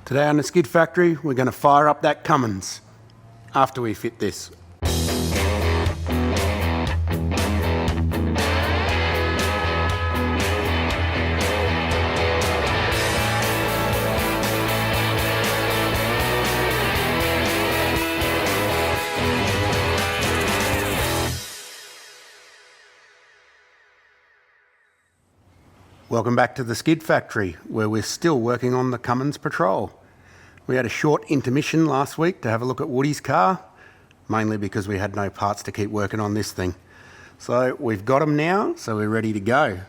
Today on the Skid Factory, we're going to fire up that Cummins after we fit this. Welcome back to the Skid Factory, where we're still working on the Cummins Patrol. We had a short intermission last week to have a look at Woody's car, mainly because we had no parts to keep working on this thing. So we've got them now, so we're ready to go.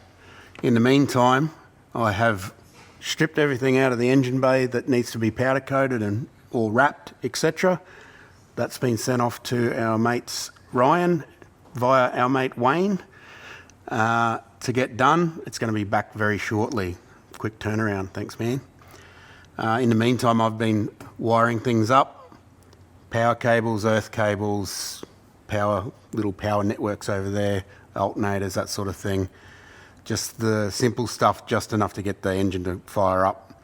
In the meantime, I have stripped everything out of the engine bay that needs to be powder coated and all wrapped, etc. That's been sent off to our mates Ryan via our mate Wayne. To get done. It's going to be back very shortly. Quick turnaround, thanks man. In the meantime, I've been wiring things up. Power cables, earth cables, little power networks over there, alternators, that sort of thing. Just the simple stuff, just enough to get the engine to fire up.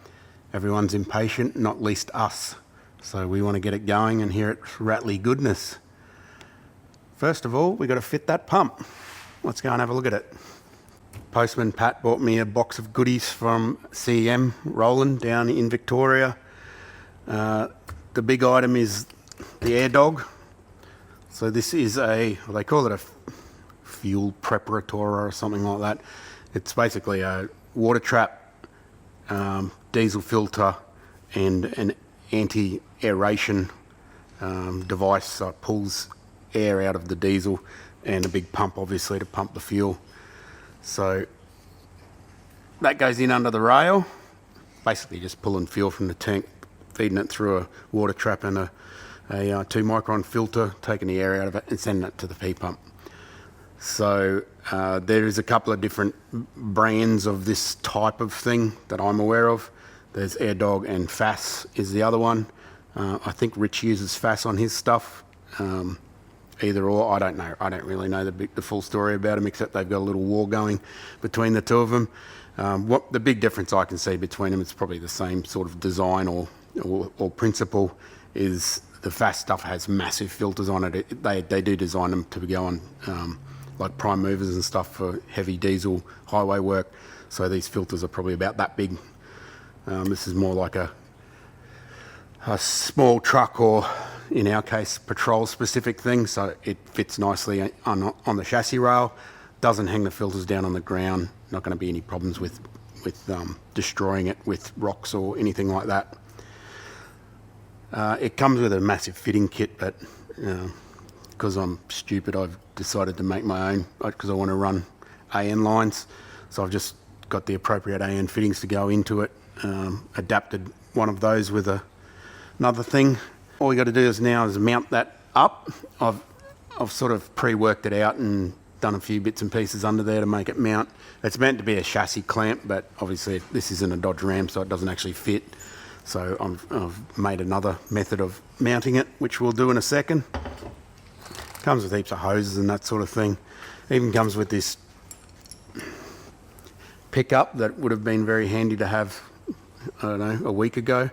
Everyone's impatient, not least us. So we want to get it going and hear its rattly goodness. First of all, we've got to fit that pump. Let's go and have a look at it. Postman Pat bought me a box of goodies from CEM Roland down in Victoria. The big item is the air dog. So this is they call it a fuel preparator or something like that. It's basically a water trap, diesel filter and an anti-aeration device that pulls air out of the diesel, and a big pump obviously to pump the fuel. So that goes in under the rail, basically just pulling fuel from the tank, feeding it through a water trap and a 2 micron filter, taking the air out of it and sending it to the P-pump. So there is a couple of different brands of this type of thing that I'm aware of. There's AirDog and FAS is the other one. I think Rich uses FAS on his stuff. Either or, I don't know. I don't really know the full story about them, except they've got a little war going between the two of them. What the big difference I can see between them, it's probably the same sort of design or principle, is the FAST stuff has massive filters on it. They do design them to go on like prime movers and stuff for heavy diesel highway work. So these filters are probably about that big. This is more like a small truck, or in our case, patrol specific thing, so it fits nicely on the chassis rail, doesn't hang the filters down on the ground, not going to be any problems with destroying it with rocks or anything like that. It comes with a massive fitting kit, but because I'm stupid, I've decided to make my own, because I want to run AN lines, so I've just got the appropriate AN fittings to go into it, adapted one of those with another thing. All we got to do is mount that up. I've sort of pre-worked it out and done a few bits and pieces under there to make it mount. It's meant to be a chassis clamp, but obviously this isn't a Dodge Ram, so it doesn't actually fit. So I've made another method of mounting it, which we'll do in a second. Comes with heaps of hoses and that sort of thing. Even comes with this pickup that would have been very handy to have, I don't know, a week ago.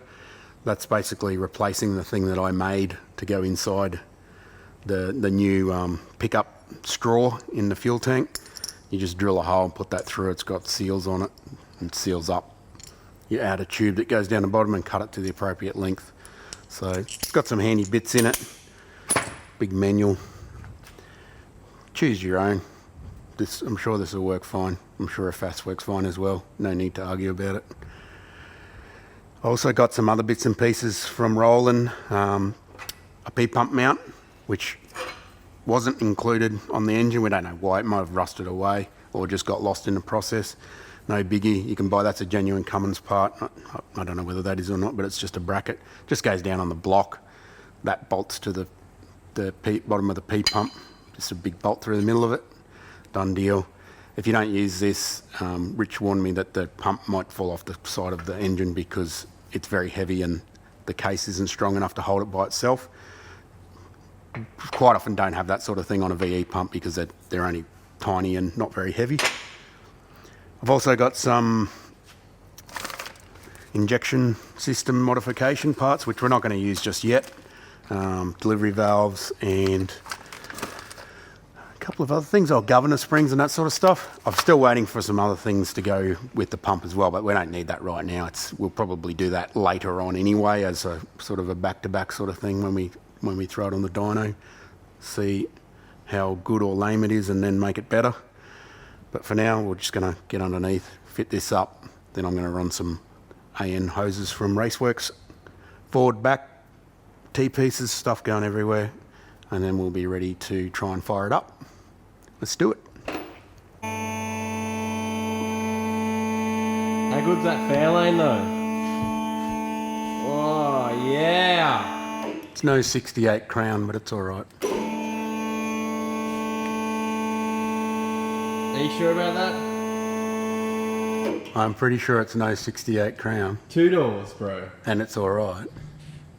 That's basically replacing the thing that I made to go inside the new pickup straw in the fuel tank. You just drill a hole and put that through. It's got seals on it and seals up. You add a tube that goes down the bottom and cut it to the appropriate length. So it's got some handy bits in it. Big manual. Choose your own. I'm sure this will work fine. I'm sure a FAS works fine as well. No need to argue about it. I also got some other bits and pieces from Roland, a P-pump mount, which wasn't included on the engine. We don't know why. It might have rusted away or just got lost in the process. No biggie. You can buy, that's a genuine Cummins part. I don't know whether that is or not, but it's just a bracket. Just goes down on the block. That bolts to the bottom of the P-pump. Just a big bolt through the middle of it. Done deal. If you don't use this, Rich warned me that the pump might fall off the side of the engine because it's very heavy and the case isn't strong enough to hold it by itself. Quite often don't have that sort of thing on a VE pump because they're only tiny and not very heavy. I've also got some injection system modification parts, which we're not going to use just yet. Delivery valves and a couple of other things, governor springs and that sort of stuff. I'm still waiting for some other things to go with the pump as well, but we don't need that right now. We'll probably do that later on anyway, as a sort of a back-to-back sort of thing when we throw it on the dyno, see how good or lame it is and then make it better. But for now, we're just going to get underneath, fit this up, then I'm going to run some AN hoses from Raceworks, forward, back, T-pieces, stuff going everywhere, and then we'll be ready to try and fire it up. Let's do it. How good's that Fairlane though? Oh yeah! It's no 68 Crown, but it's alright. Are you sure about that? I'm pretty sure it's no 68 Crown. 2 doors, bro. And it's alright.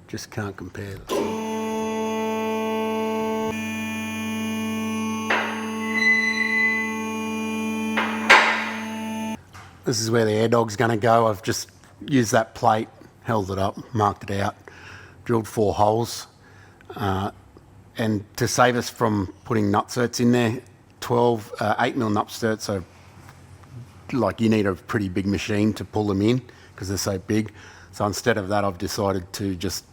Just can't compare them. This is where the air dog's going to go. I've just used that plate, held it up, marked it out, drilled 4 holes. And to save us from putting nutserts in there, 8mm nutserts are like, you need a pretty big machine to pull them in because they're so big. So instead of that, I've decided to just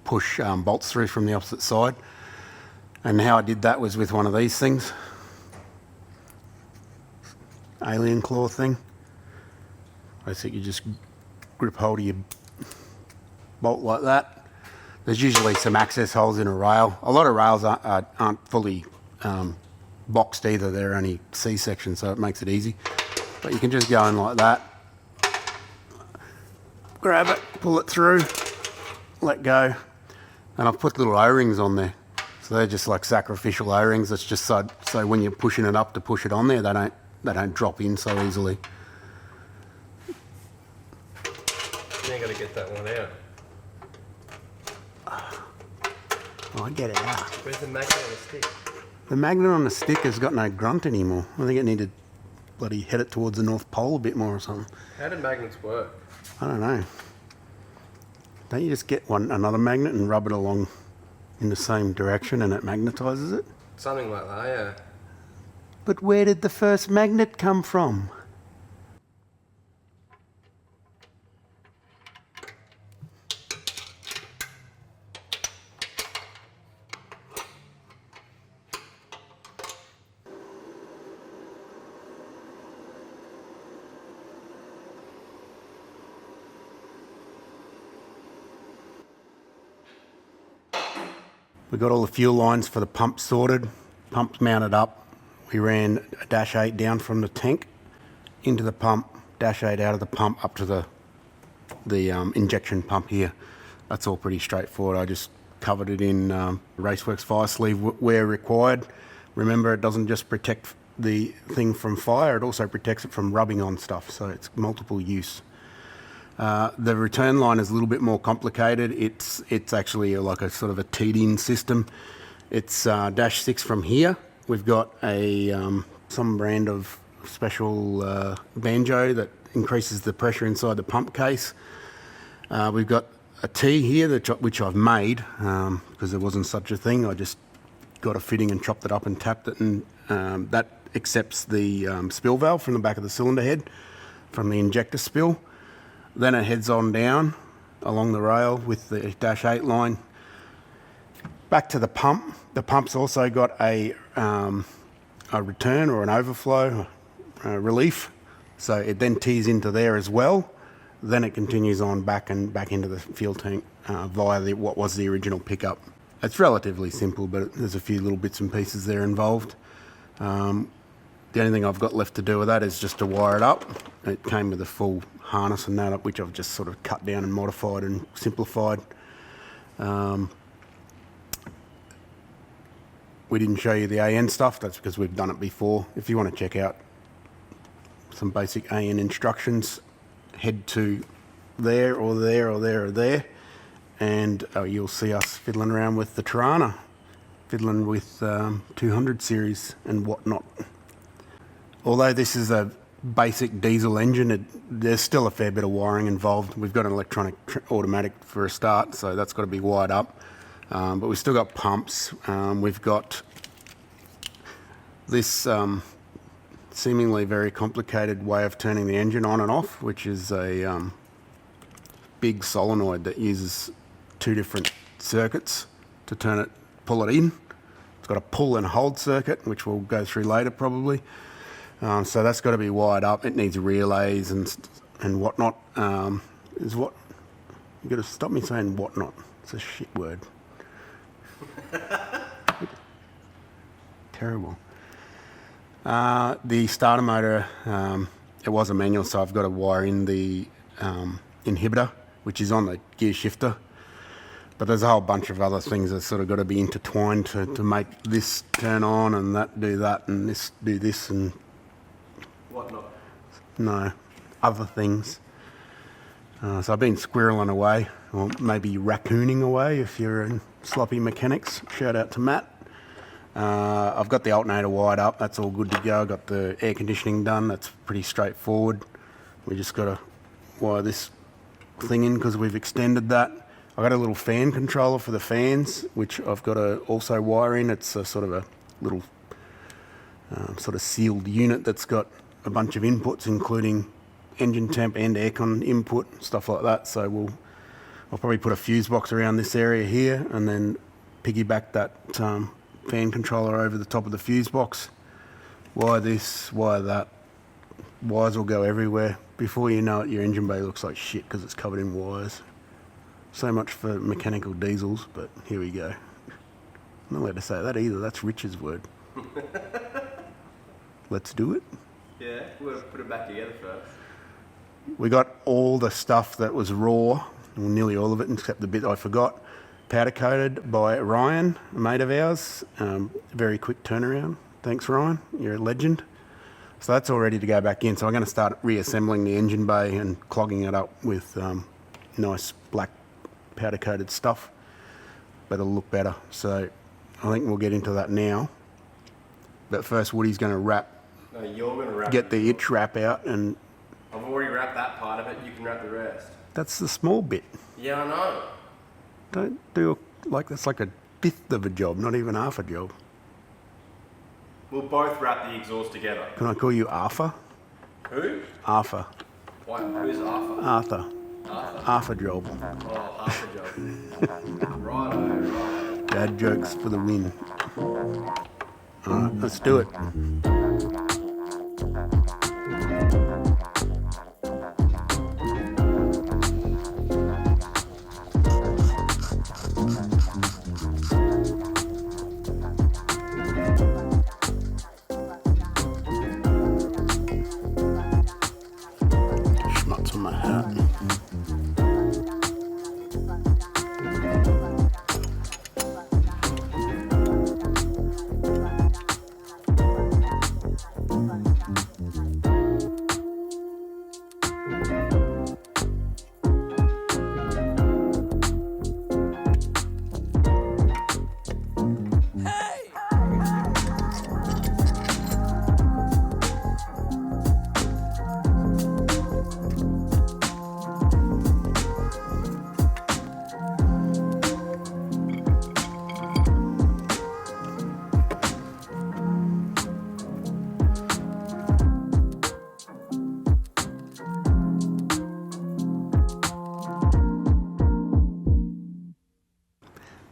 push bolts through from the opposite side. And how I did that was with one of these things. Alien claw thing. Basically, you just grip hold of your bolt like that. There's usually some access holes in a rail. A lot of rails aren't fully boxed either. They're only C-section, so it makes it easy. But you can just go in like that. Grab it, pull it through, let go. And I've put little O-rings on there. So they're just like sacrificial O-rings. It's just so when you're pushing it up to push it on there, they don't drop in so easily. You ain't got to get that one out. Oh, I get it out. Where's the magnet on the stick? The magnet on the stick has got no grunt anymore. I think it needed bloody head it towards the North Pole a bit more or something. How do magnets work? I don't know. Don't you just get another magnet and rub it along in the same direction and it magnetises it? Something like that, yeah. But where did the first magnet come from? We got all the fuel lines for the pump sorted, pumps mounted up. We ran a -8 down from the tank into the pump, -8 out of the pump up to the injection pump here. That's all pretty straightforward. I just covered it in Raceworks fire sleeve where required. Remember, it doesn't just protect the thing from fire, it also protects it from rubbing on stuff, so it's multiple use. The return line is a little bit more complicated. It's actually like a sort of a teed-in system. It's -6 from here. We've got some brand of special banjo that increases the pressure inside the pump case. We've got a T here which I've made because there wasn't such a thing. I just got a fitting and chopped it up and tapped it, and that accepts the spill valve from the back of the cylinder head from the injector spill. Then it heads on down along the rail with the -8 line back to the pump. The pump's also got a return or an overflow relief, so it then tees into there as well. Then it continues on back into the fuel tank via what was the original pickup. It's relatively simple, but there's a few little bits and pieces there involved. The only thing I've got left to do with that is just to wire it up. It came with a full harness and that, which I've just sort of cut down and modified and simplified. We didn't show you the AN stuff. That's because we've done it before. If you want to check out some basic AN instructions, head to there or there or there or there, and you'll see us fiddling around with the Tirana, fiddling with 200 series and whatnot. Although this is a basic diesel engine, there's still a fair bit of wiring involved. We've got an electronic automatic for a start, so that's got to be wired up. But we've still got pumps. We've got this seemingly very complicated way of turning the engine on and off, which is a big solenoid that uses 2 different circuits to pull it in. It's got a pull and hold circuit, which we'll go through later probably. So that's got to be wired up. It needs relays and whatnot. You got to stop me saying whatnot. It's a shit word. Terrible. The starter motor, it was a manual, so I've got to wire in the inhibitor, which is on the gear shifter. But there's a whole bunch of other things that sort of got to be intertwined to make this turn on and that do that and this do this and Whatnot. no, other things. So I've been squirreling away, or maybe raccooning away if you're in sloppy mechanics. Shout out to Matt. I've got the alternator wired up. That's all good to go. I've got the air conditioning done. That's pretty straightforward. We just got to wire this thing in because we've extended that. I've got a little fan controller for the fans, which I've got to also wire in. It's a sort of a little sort of sealed unit that's got a bunch of inputs, including engine temp and aircon input, stuff like that. So I'll probably put a fuse box around this area here and then piggyback that fan controller over the top of the fuse box. Wire this, wire that. Wires will go everywhere. Before you know it, your engine bay looks like shit because it's covered in wires. So much for mechanical diesels, but here we go. I'm not allowed to say that either. That's Rich's word. Let's do it. Yeah, we've got to put it back together first. We got all the stuff that was raw, well, nearly all of it, except the bit I forgot. Powder coated by Ryan, a mate of ours. Very quick turnaround. Thanks, Ryan. You're a legend. So that's all ready to go back in. So I'm going to start reassembling the engine bay and clogging it up with nice black powder coated stuff. But it'll look better. So I think we'll get into that now. But first, Woody's going to No, you're going to wrap get it. the itch wrap out, and I've already wrapped that part of it. You can wrap the rest. that's the small bit. Yeah, I know. Don't do that's like a fifth of a job, not even half a job. We'll both wrap the exhaust together. Can I call you Arthur? Who? Arthur. Why? Who's Arthur? Arthur. Arthur. Half a job. Oh, half a job. Right. Dad jokes for the win. Alright, let's do it. Schmutz on my hat.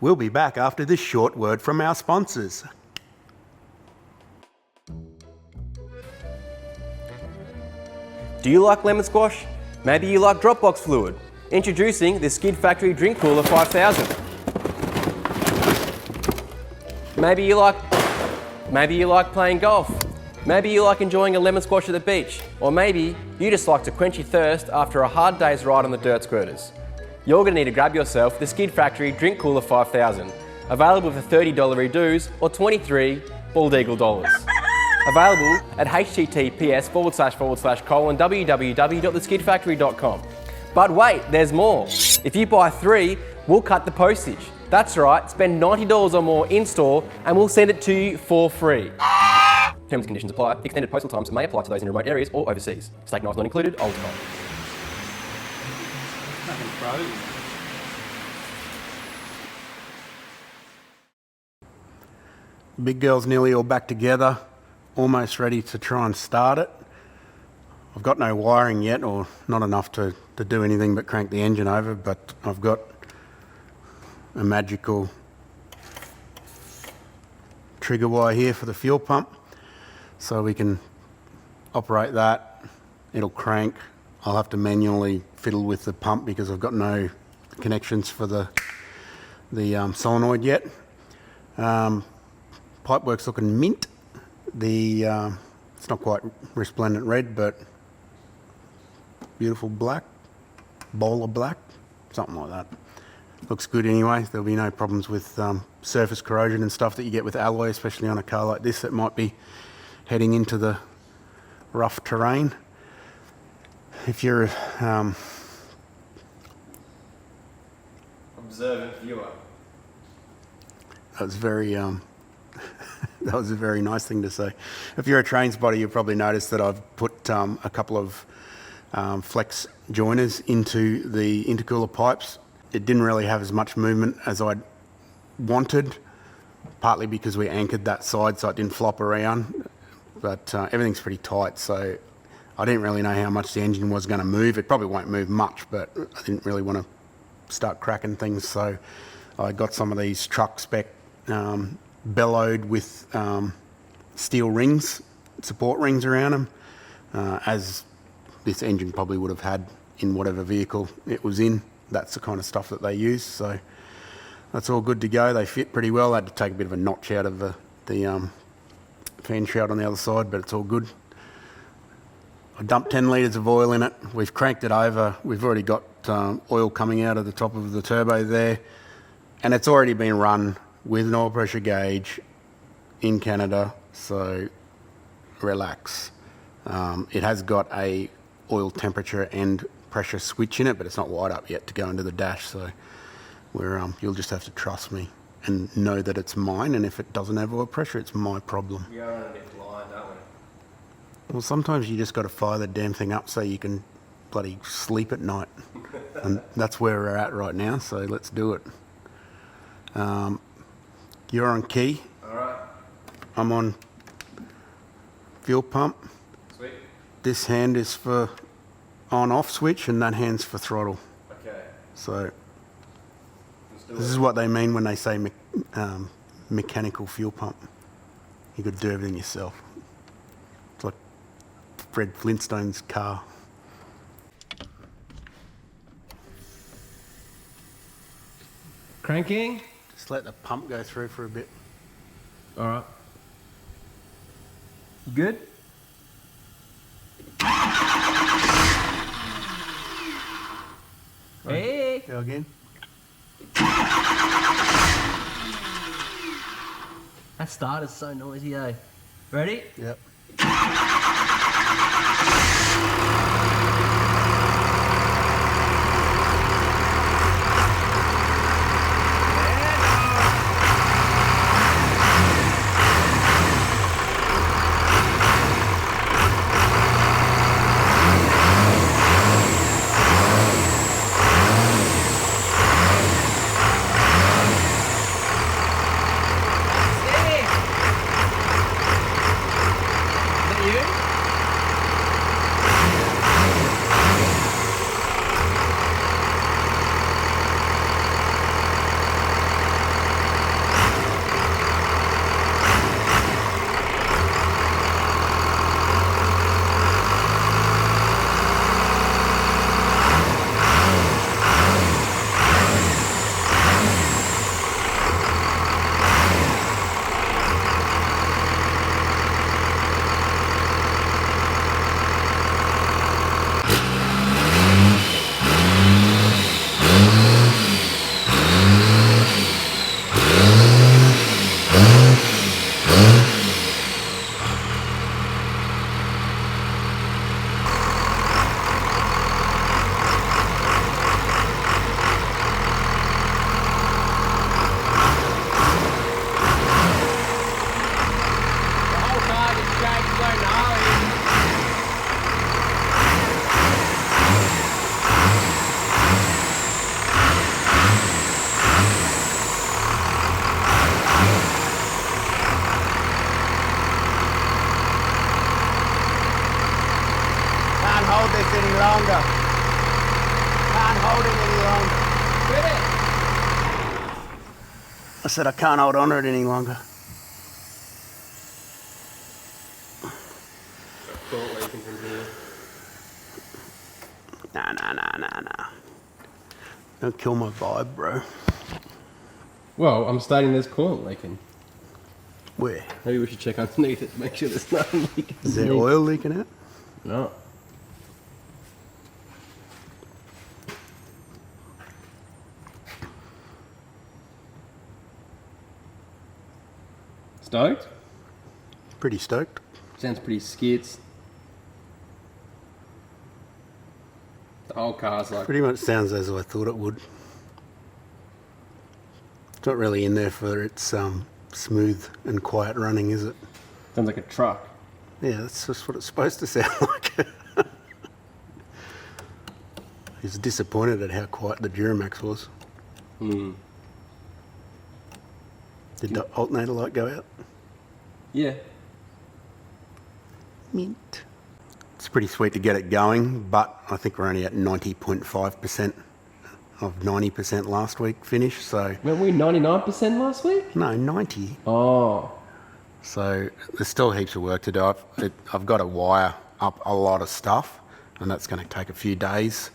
We'll be back after this short word from our sponsors. Do you like lemon squash? Maybe you like Dropbox fluid. Introducing the Skid Factory Drink Cooler 5000. Maybe you like playing golf. Maybe you like enjoying a lemon squash at the beach. Or maybe you just like to quench your thirst after a hard day's ride on the dirt squirters. You're going to need to grab yourself the Skid Factory Drink Cooler 5000. Available for $30 redos or 23 bald eagle dollars. Available at https://www.theskidfactory.com. But wait, there's more. If you buy 3, we'll cut the postage. That's right, spend $90 or more in store and we'll send it to you for free. Terms and conditions apply. Extended postal times may apply to those in remote areas or overseas. Steak knife not included, old time. Nothing frozen. Big girl's nearly all back together, almost ready to try and start it. I've got no wiring yet, or not enough to do anything but crank the engine over, but I've got a magical trigger wire here for the fuel pump, so we can operate that. It'll crank. I'll have to manually fiddle with the pump because I've got no connections for the solenoid yet. Pipework's looking mint. It's not quite resplendent red, but beautiful black, bowler black, something like that. Looks good anyway. There'll be no problems with surface corrosion and stuff that you get with alloy, especially on a car like this that might be heading into the rough terrain. If you're Observant viewer. that was very that was a very nice thing to say. If you're a train spotter, you'll probably notice that I've put a couple of flex joiners into the intercooler pipes. It didn't really have as much movement as I'd wanted, partly because we anchored that side so it didn't flop around, but everything's pretty tight, so I didn't really know how much the engine was going to move. It probably won't move much, but I didn't really want to start cracking things, so I got some of these truck spec bellowed with steel rings, support rings around them, as this engine probably would have had in whatever vehicle it was in. That's the kind of stuff that they use, so that's all good to go. They fit pretty well. I had to take a bit of a notch out of the fan shroud on the other side, but it's all good. I dumped 10 litres of oil in it. We've cranked it over. We've already got oil coming out of the top of the turbo there, and it's already been run with an oil pressure gauge in Canada, so relax. It has got a oil temperature and pressure switch in it, but it's not wired up yet to go into the dash, so you'll just have to trust me and know that it's mine, and if it doesn't have oil pressure, it's my problem. We are a bit blind, aren't we? Well, sometimes you just got to fire the damn thing up so you can bloody sleep at night, and that's where we're at right now, so let's do it. You're on key. Alright. I'm on fuel pump. Sweet. This hand is for on-off switch, and that hand's for throttle. Okay. So this is what they mean when they say mechanical fuel pump. You could do everything yourself. It's like Fred Flintstone's car. Cranking. Just let the pump go through for a bit. Alright. You good? Hey! Go again. That start is so noisy, eh? Ready? Yep. Is that you? I said I can't hold on to it any longer. Nah. Don't kill my vibe, bro. Well, I'm stating there's coolant leaking. Where? Maybe we should check underneath it to make sure there's nothing leaking. Is there oil leaking out? No. Stoked? Pretty stoked. Sounds pretty skits. The whole car's like... Pretty much sounds as I thought it would. It's not really in there for its smooth and quiet running, is it? Sounds like a truck. Yeah, that's just what it's supposed to sound like. He's disappointed at how quiet the Duramax was. Did the alternator light go out? Yeah. Mint. It's pretty sweet to get it going, but I think we're only at 90.5% of 90% last week finish, so... Weren't we 99% last week? No, 90. Oh. So there's still heaps of work to do. I've got to wire up a lot of stuff, and that's going to take a few days.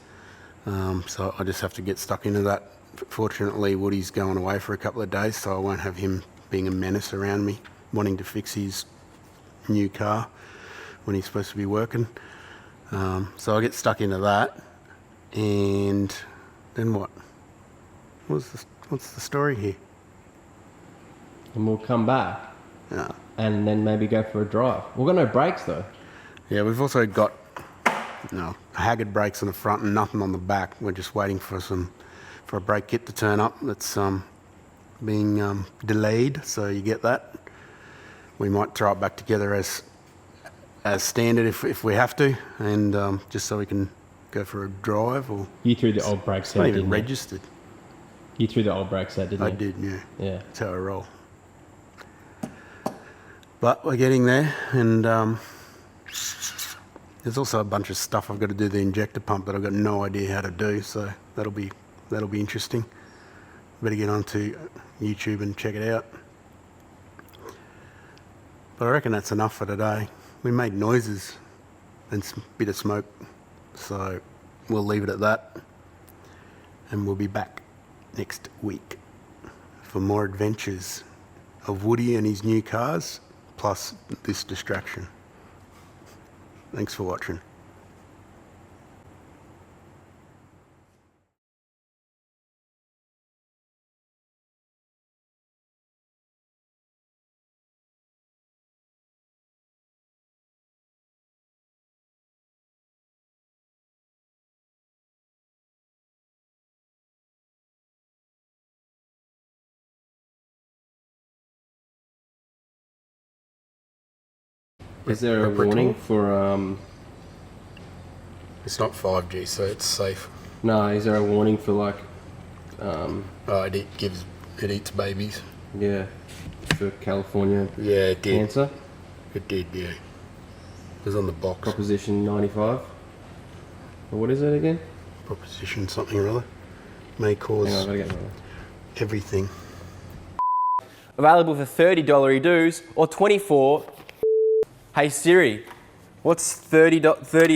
So I just have to get stuck into that. Fortunately, Woody's going away for a couple of days, so I won't have him being a menace around me, wanting to fix his new car when he's supposed to be working. So I get stuck into that, and then what? What's the story here? And we'll come back. Yeah. And then maybe go for a drive. We've got no brakes though. Yeah, we've also got haggard brakes on the front and nothing on the back. We're just waiting for a brake kit to turn up. That's being delayed, so you get that. We might throw it back together as standard if we have to, and just so we can go for a drive. Or You threw the old brakes it's not out, even didn't registered. you? You threw the old brakes out, didn't you? I did, yeah. Yeah. That's how I roll. But we're getting there, and there's also a bunch of stuff I've got to do the injector pump that I've got no idea how to do, so that'll be interesting. Better get onto YouTube and check it out. But I reckon that's enough for today. We made noises and a bit of smoke, so we'll leave it at that, and we'll be back next week for more adventures of Woody and his new cars, plus this distraction. Thanks for watching. Is there a warning for It's not 5G, so it's safe. No, is there a warning for like It eats babies. yeah, for California Yeah, it did. cancer? It did, yeah. It was on the box. Proposition 95. Or what is it again? Proposition something or other. May cause Hang on, I gotta get that one. everything. Available for $30 redos or 24. Hey Siri, what's 30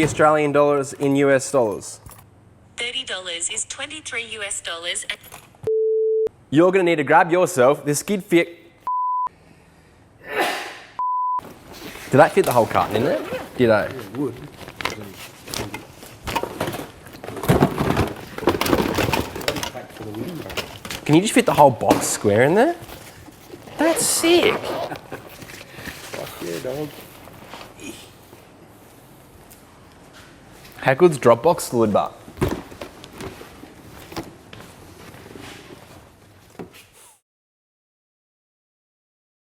Australian dollars in US dollars? $30 is 23 US dollars. You're gonna need to grab yourself the skid fit. Did that fit the whole carton in there? Did I? It would. Can you just fit the whole box square in there? That's sick. Yeah, dog. How good's Dropbox lid bar?